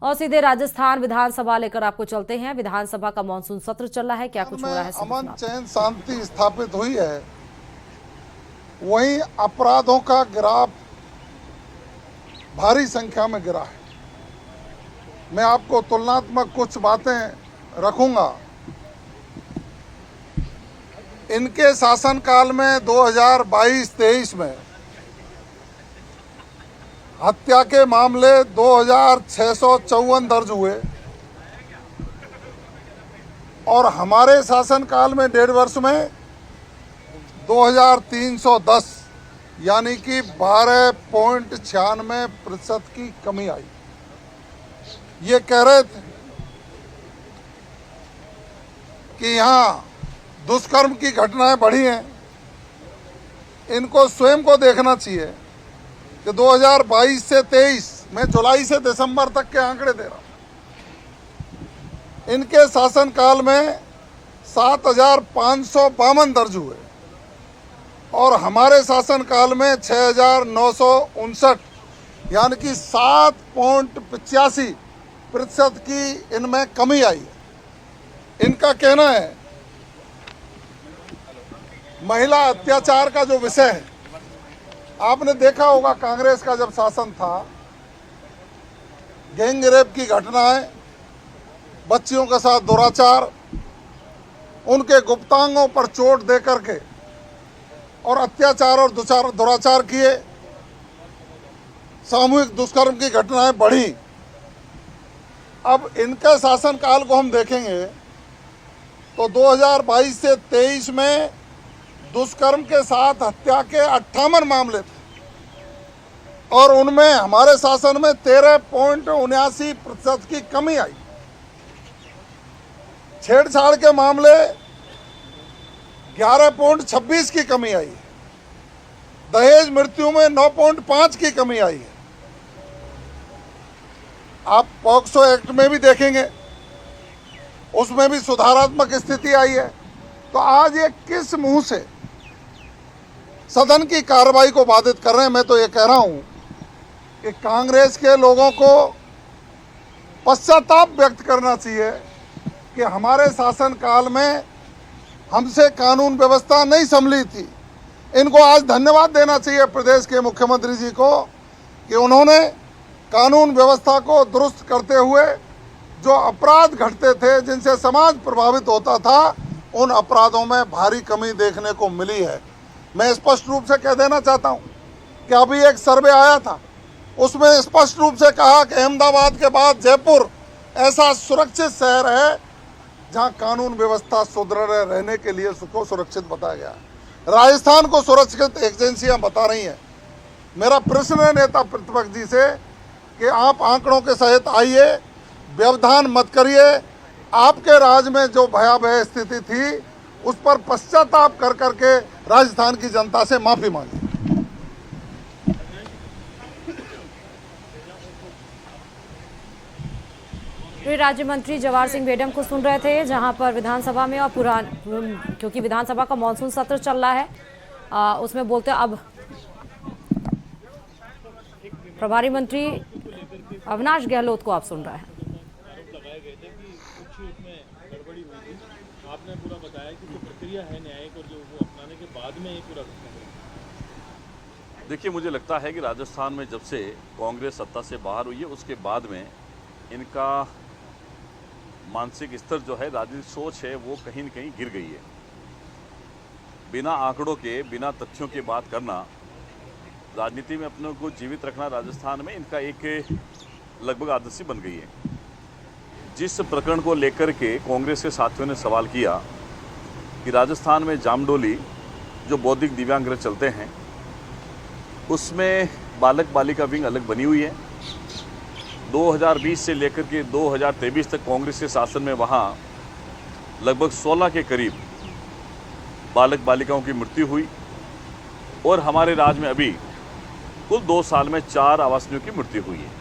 और सीधे राजस्थान विधानसभा लेकर आपको चलते हैं। विधानसभा का मानसून सत्र चल रहा है, क्या कुछ हो रहा है? अमन चैन शांति स्थापित हुई है, वहीं अपराधों का ग्राफ भारी संख्या में गिरा है। मैं आपको तुलनात्मक कुछ बातें रखूंगा। इनके शासनकाल में 2022-23 में हत्या के मामले 2654 दर्ज हुए और हमारे शासनकाल में 1.5 वर्ष में 2310 यानी कि 12.96% की कमी आई। ये कह रहे थे कि यहाँ दुष्कर्म की घटनाएं बढ़ी हैं। इनको स्वयं को देखना चाहिए कि 2022 से 23 में जुलाई से दिसंबर तक के आंकड़े दे रहा हूं। इनके शासनकाल में 7552 दर्ज हुए और हमारे शासनकाल में 6959 यानी कि 7.85% की इनमें कमी आई है। इनका कहना है महिला अत्याचार का जो विषय है, आपने देखा होगा कांग्रेस का जब शासन था, गैंग रेप की घटनाएं, बच्चियों के साथ दुराचार, उनके गुप्तांगों पर चोट दे करके और अत्याचार और दुराचार किए, सामूहिक दुष्कर्म की घटनाएं बढ़ी। अब इनके शासनकाल को हम देखेंगे तो 2022 से 23 में दुष्कर्म के साथ हत्या के 58 मामले थे और उनमें हमारे शासन में 13.79% की कमी आई। छेड़छाड़ के मामले 11.26 की कमी आई है। दहेज मृत्यु में 9.5 की कमी आई है। आप पॉक्सो एक्ट में भी देखेंगे, उसमें भी सुधारात्मक स्थिति आई है। तो आज ये किस मुंह से सदन की कार्रवाई को बाधित कर रहे हैं? मैं तो ये कह रहा हूं कि कांग्रेस के लोगों को पश्चाताप व्यक्त करना चाहिए कि हमारे शासनकाल में हमसे कानून व्यवस्था नहीं संभली थी। इनको आज धन्यवाद देना चाहिए प्रदेश के मुख्यमंत्री जी को कि उन्होंने कानून व्यवस्था को दुरुस्त करते हुए जो अपराध घटते थे, जिनसे समाज प्रभावित होता था, उन अपराधों में भारी कमी देखने को मिली है। मैं स्पष्ट रूप से कह देना चाहता हूं कि अभी एक सर्वे आया था, उसमें स्पष्ट रूप से कहा कि अहमदाबाद के बाद जयपुर ऐसा सुरक्षित शहर है जहां कानून व्यवस्था सुदृढ़ रहने के लिए उसको सुरक्षित बताया गया। राजस्थान को सुरक्षित एजेंसियां बता रही हैं। मेरा प्रश्न है नेता प्रतिपक्ष जी से कि आप आंकड़ों के सहित आइए, व्यवधान मत करिए। आपके राज्य में जो भयावह स्थिति थी उस पर पश्चाताप कर करके राजस्थान की जनता से माफी मांगी। राज्य मंत्री जवाहर सिंह बेडम को सुन रहे थे, जहां पर विधानसभा में और क्योंकि विधानसभा का मानसून सत्र चल रहा है, उसमें बोलते अब प्रभारी मंत्री अविनाश गहलोत को आप सुन रहे हैं। आपने पूरा बताया कि जो प्रक्रिया है न्यायिक और जो वो अपनाने के बाद में ये पूरा देखिए, मुझे लगता है कि राजस्थान में जब से कांग्रेस सत्ता से बाहर हुई है उसके बाद में इनका मानसिक स्तर जो है, राजनीतिक सोच है, वो कहीं न कहीं गिर गई है। बिना आंकड़ों के, बिना तथ्यों की बात करना, राजनीति में अपने को जीवित रखना राजस्थान में इनका एक लगभग आदत सी बन गई है। जिस प्रकरण को लेकर के कांग्रेस के साथियों ने सवाल किया कि राजस्थान में जामडोली जो बौद्धिक दिव्यांग चलते हैं उसमें बालक बालिका विंग अलग बनी हुई है। 2020 से लेकर के 2023 तक कांग्रेस के शासन में वहाँ लगभग 16 के करीब बालक बालिकाओं की मृत्यु हुई और हमारे राज्य में अभी कुल 2 साल में 4 आवासनियों की मृत्यु हुई है।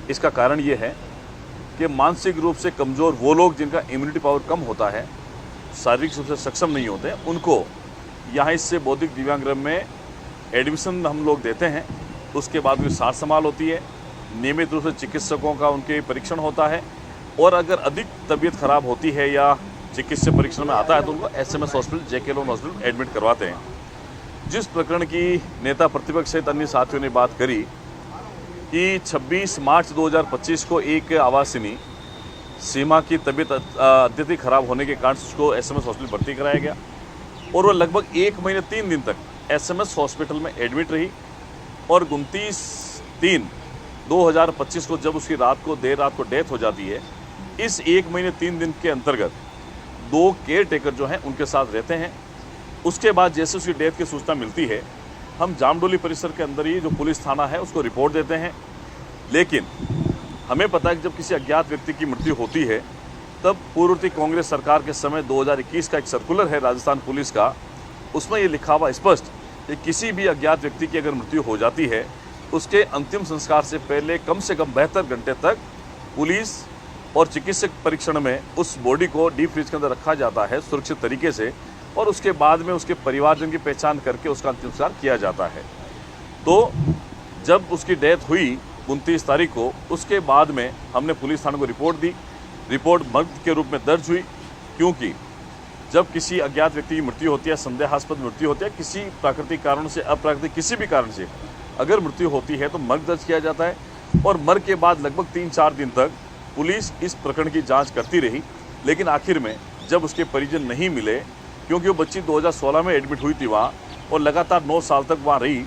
इसका कारण ये है कि मानसिक रूप से कमज़ोर वो लोग जिनका इम्यूनिटी पावर कम होता है, शारीरिक रूप से सक्षम नहीं होते, उनको यहाँ इससे बौद्धिक दिव्यांग में एडमिशन हम लोग देते हैं। उसके बाद उनकी सार संभाल होती है, नियमित रूप से चिकित्सकों का उनके परीक्षण होता है, और अगर अधिक तबीयत खराब होती है या चिकित्सा परीक्षण में आता है तो उनको SMS hospital, JK loan hospital admit करवाते हैं। जिस प्रकरण की नेता प्रतिपक्ष सहित अन्य साथियों ने बात करी कि 26 मार्च 2025 को एक आवासिनी सीमा की तबीयत अत्यधिक खराब होने के कारण उसको SMS हॉस्पिटल भर्ती कराया गया, और वो लगभग 1 महीने 3 दिन तक SMS हॉस्पिटल में एडमिट रही, और 29/3/2025 को जब उसकी देर रात को डेथ हो जाती है, इस 1 महीने 3 दिन के अंतर्गत 2 केयर टेकर जो हैं उनके साथ रहते हैं। उसके बाद जैसे उसकी डेथ की सूचना मिलती है, हम जामडोली परिसर के अंदर ही जो पुलिस थाना है उसको रिपोर्ट देते हैं। लेकिन हमें पता है कि जब किसी अज्ञात व्यक्ति की मृत्यु होती है, तब पूर्ववर्ती कांग्रेस सरकार के समय 2021 का एक सर्कुलर है राजस्थान पुलिस का, उसमें ये लिखा हुआ स्पष्ट कि किसी भी अज्ञात व्यक्ति की अगर मृत्यु हो जाती है, उसके अंतिम संस्कार से पहले कम से कम 72 घंटे तक पुलिस और चिकित्सक परीक्षण में उस बॉडी को डीप फ्रीज के अंदर रखा जाता है सुरक्षित तरीके से, और उसके बाद में उसके परिवारजन की पहचान करके उसका अंतिम संस्कार किया जाता है। तो जब उसकी डेथ हुई 29 तारीख को, उसके बाद में हमने पुलिस थाने को रिपोर्ट दी। रिपोर्ट मर्ग के रूप में दर्ज हुई, क्योंकि जब किसी अज्ञात व्यक्ति की मृत्यु होती है, संदेहास्पद मृत्यु होती है, किसी प्राकृतिक कारण से, अप्राकृतिक किसी भी कारण से अगर मृत्यु होती है तो मर्ग दर्ज किया जाता है, और मर्ग के बाद लगभग 3-4 दिन तक पुलिस इस प्रकरण की जांच करती रही। लेकिन आखिर में जब उसके परिजन नहीं मिले, क्योंकि वो बच्ची 2016 में एडमिट हुई थी वहाँ, और लगातार 9 साल तक वहाँ रही,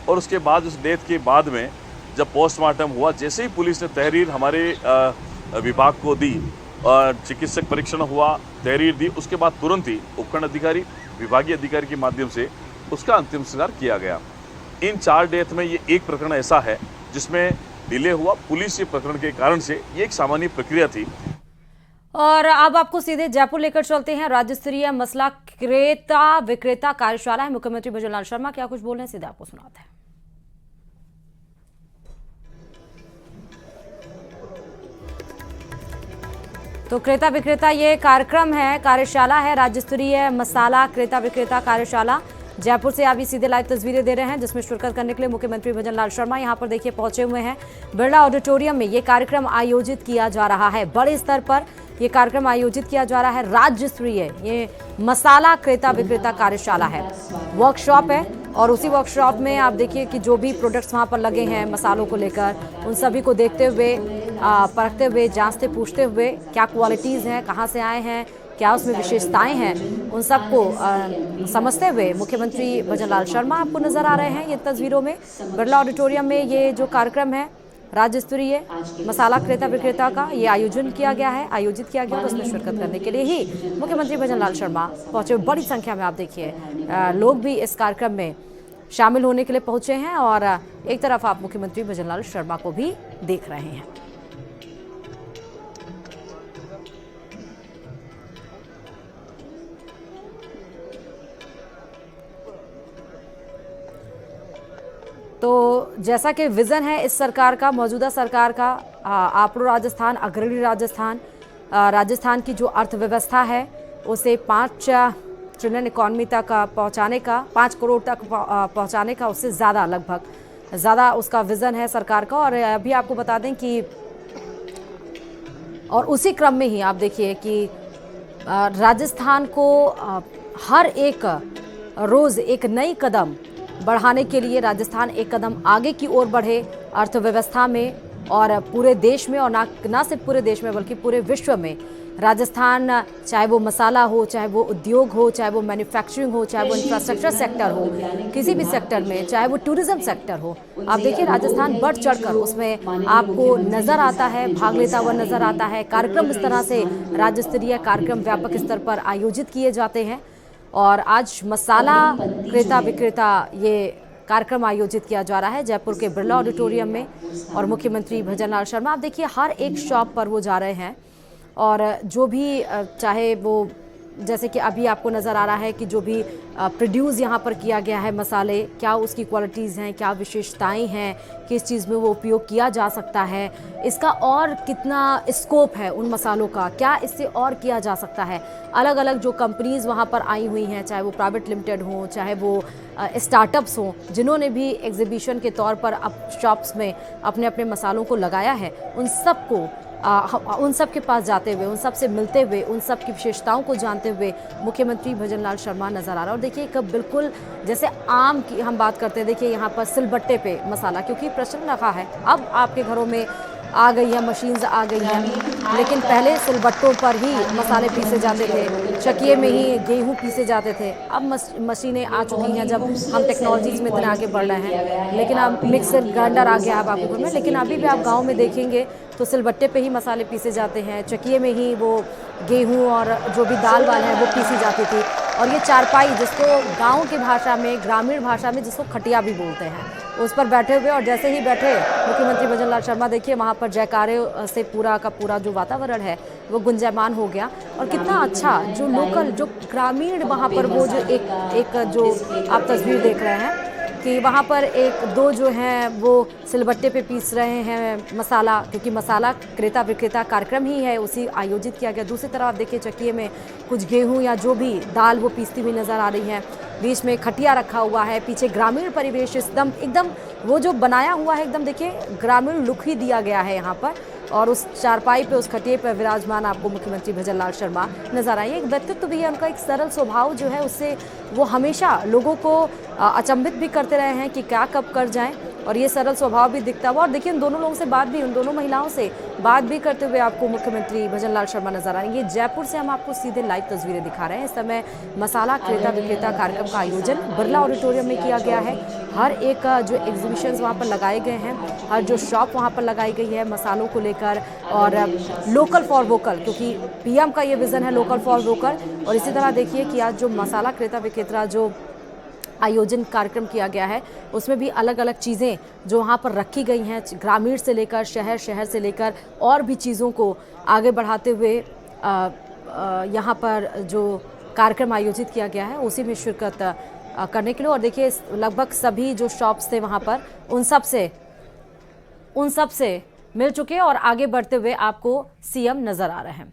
और उसके बाद उस डेथ के बाद में जब पोस्टमार्टम हुआ, जैसे ही पुलिस ने तहरीर हमारे विभाग को दी, चिकित्सक परीक्षण हुआ, तहरीर दी, उसके बाद तुरंत ही उपखंड अधिकारी, विभागीय अधिकारी के माध्यम से उसका अंतिम संस्कार किया गया। इन 4 डेथ में ये एक प्रकरण ऐसा है जिसमें डिले हुआ। पुलिस के प्रकरण के कारण से ये एक सामान्य प्रक्रिया थी। और अब आपको सीधे जयपुर लेकर चलते हैं। राज्य स्तरीय मसला क्रेता विक्रेता कार्यशाला है। मुख्यमंत्री भजनलाल शर्मा क्या कुछ बोल रहे हैं, सीधे आपको सुनाते हैं। तो क्रेता विक्रेता ये कार्यक्रम है, कार्यशाला है, राज्य स्तरीय मसाला क्रेता विक्रेता कार्यशाला। जयपुर से आप ये सीधे लाइव तस्वीरें दे रहे हैं, जिसमें शिरकत करने के लिए मुख्यमंत्री भजनलाल शर्मा यहां पर देखिए पहुंचे हुए हैं। बिरला ऑडिटोरियम में ये कार्यक्रम आयोजित किया जा रहा है। बड़े स्तर पर ये कार्यक्रम आयोजित किया जा रहा है। राज्य स्तरीय ये मसाला क्रेता विक्रेता कार्यशाला है, वर्कशॉप है, और उसी वर्कशॉप में आप देखिए कि जो भी प्रोडक्ट्स वहाँ पर लगे हैं मसालों को लेकर, उन सभी को देखते हुए, परखते हुए, जांचते पूछते हुए क्या क्वालिटीज़ हैं, कहाँ से आए हैं, क्या उसमें विशेषताएं हैं, उन सबको समझते हुए मुख्यमंत्री भजनलाल शर्मा आपको नजर आ रहे हैं ये तस्वीरों में। बिरला ऑडिटोरियम में ये जो कार्यक्रम है राज्य स्तरीय मसाला क्रेता विक्रेता का, ये आयोजित किया गया और उसमें शिरकत करने के लिए ही मुख्यमंत्री भजनलाल शर्मा पहुंचे। बड़ी संख्या में आप देखिए लोग भी इस कार्यक्रम में शामिल होने के लिए पहुंचे हैं, और एक तरफ आप मुख्यमंत्री भजनलाल शर्मा को भी देख रहे हैं। तो जैसा कि विजन है इस सरकार का, मौजूदा सरकार का, आपरो राजस्थान, अग्रणी राजस्थान, राजस्थान की जो अर्थव्यवस्था है उसे 5 ट्रिलियन इकॉनमी तक पहुंचाने का, 5 करोड़ तक पहुंचाने का, उससे ज़्यादा, लगभग ज़्यादा उसका विजन है सरकार का। और अभी आपको बता दें कि और उसी क्रम में ही आप देखिए कि राजस्थान को हर एक रोज़ एक नई कदम बढ़ाने के लिए राजस्थान एक कदम आगे की ओर बढ़े अर्थव्यवस्था में, और पूरे देश में, और ना सिर्फ पूरे देश में बल्कि पूरे विश्व में राजस्थान, चाहे वो मसाला हो, चाहे वो उद्योग हो, चाहे वो मैन्युफैक्चरिंग हो, चाहे वो इंफ्रास्ट्रक्चर सेक्टर हो, किसी भी सेक्टर में, चाहे वो टूरिज्म सेक्टर हो, आप देखिए राजस्थान बढ़ चढ़कर उसमें आपको नज़र आता है, भाग लेता हुआ नज़र आता है। कार्यक्रम इस तरह से राज्य स्तरीय कार्यक्रम व्यापक स्तर पर आयोजित किए जाते हैं, और आज मसाला क्रेता विक्रेता ये कार्यक्रम आयोजित किया जा रहा है जयपुर के बिरला ऑडिटोरियम में। और मुख्यमंत्री भजनलाल शर्मा आप देखिए हर एक शॉप पर वो जा रहे हैं, और जो भी चाहे वो जैसे कि अभी आपको नज़र आ रहा है कि जो भी प्रोड्यूस यहाँ पर किया गया है मसाले, क्या उसकी क्वालिटीज़ हैं, क्या विशेषताएं हैं, किस चीज़ में वो उपयोग किया जा सकता है, इसका और कितना स्कोप है उन मसालों का, क्या इससे और किया जा सकता है। अलग अलग जो कंपनीज़ वहाँ पर आई हुई हैं, चाहे वो प्राइवेट लिमिटेड हों, चाहे वो स्टार्टअप्स हों, जिन्होंने भी एग्जीबिशन के तौर पर शॉप्स में अपने अपने मसालों को लगाया है, उन सब के पास जाते हुए, उन सब से मिलते हुए, उन सब की विशेषताओं को जानते हुए मुख्यमंत्री भजन लाल शर्मा नज़र आ रहा है। और देखिए एक बिल्कुल जैसे आम की हम बात करते हैं, देखिए यहाँ पर सिलबट्टे पे मसाला, क्योंकि प्रचलन रखा है, अब आपके घरों में आ गई है, मशीन्स आ गई हैं, लेकिन पहले सिलबट्टों पर ही मसाले पीसे जाते थे, चकिए में ही गेहूं पीसे जाते थे। अब मशीनें आ चुकी हैं, जब हम टेक्नोलॉजीज़ में इतने आगे बढ़ रहे हैं, लेकिन अब मिक्सर ग्राइंडर आ गया है अब आपके घर में, लेकिन अभी भी आप गाँव में देखेंगे तो सिलबट्टे पे ही मसाले पीसे जाते हैं, चकिए में ही वो गेहूं और जो भी दाल वाल है वो पीसी जाती थी। और ये चारपाई, जिसको गांव की भाषा में, ग्रामीण भाषा में जिसको खटिया भी बोलते हैं, उस पर बैठे हुए, और जैसे ही बैठे मुख्यमंत्री भजन लाल शर्मा, देखिए वहाँ पर जयकारे से पूरा का पूरा जो वातावरण है वो गुंजायमान हो गया। और कितना अच्छा जो लोकल, जो ग्रामीण वहाँ पर वो जो एक जो आप तस्वीर देख रहे हैं कि वहाँ पर एक दो जो हैं वो सिलबट्टे पे पीस रहे हैं मसाला, क्योंकि मसाला क्रेता विक्रेता कार्यक्रम ही है, उसी आयोजित किया गया। दूसरी तरफ आप देखिए चक्की में कुछ गेहूं या जो भी दाल वो पीसती हुई नज़र आ रही है, बीच में खटिया रखा हुआ है, पीछे ग्रामीण परिवेश एकदम वो जो बनाया हुआ है, एकदम देखिए ग्रामीण लुक ही दिया गया है यहाँ पर। और उस चारपाई पे, उस खटिए पर विराजमान आपको मुख्यमंत्री भजन लाल शर्मा नजर आए। एक व्यक्तित्व भी है उनका, एक सरल स्वभाव जो है, उससे वो हमेशा लोगों को अचंभित भी करते रहे हैं कि क्या कब कर जाएं, और ये सरल स्वभाव भी दिखता हुआ। और देखिए उन दोनों लोगों से बात भी, उन दोनों महिलाओं से बात भी करते हुए आपको मुख्यमंत्री भजन लाल शर्मा नजर आएंगे। जयपुर से हम आपको सीधे लाइव तस्वीरें दिखा रहे हैं। इस समय मसाला क्रेता विक्रेता कार्यक्रम का आयोजन बिरला ऑडिटोरियम में किया गया है। हर एक जो एग्जीबिशंस वहाँ पर लगाए गए हैं, हर जो शॉप वहाँ पर लगाई गई है मसालों को लेकर, और लोकल फॉर वोकल, क्योंकि पीएम का ये विजन है लोकल फॉर वोकल। और इसी तरह देखिए कि आज जो मसाला क्रेता विक्रेता जो आयोजन कार्यक्रम किया गया है, उसमें भी अलग अलग चीज़ें जो वहाँ पर रखी गई हैं, ग्रामीण से लेकर शहर, शहर से लेकर और भी चीज़ों को आगे बढ़ाते हुए यहाँ पर जो कार्यक्रम आयोजित किया गया है उसी में शिरकत करने के लिए। और देखिए लगभग सभी जो शॉप्स थे वहाँ पर, उन सब से मिल चुके और आगे बढ़ते हुए आपको सीएम नज़र आ रहे हैं।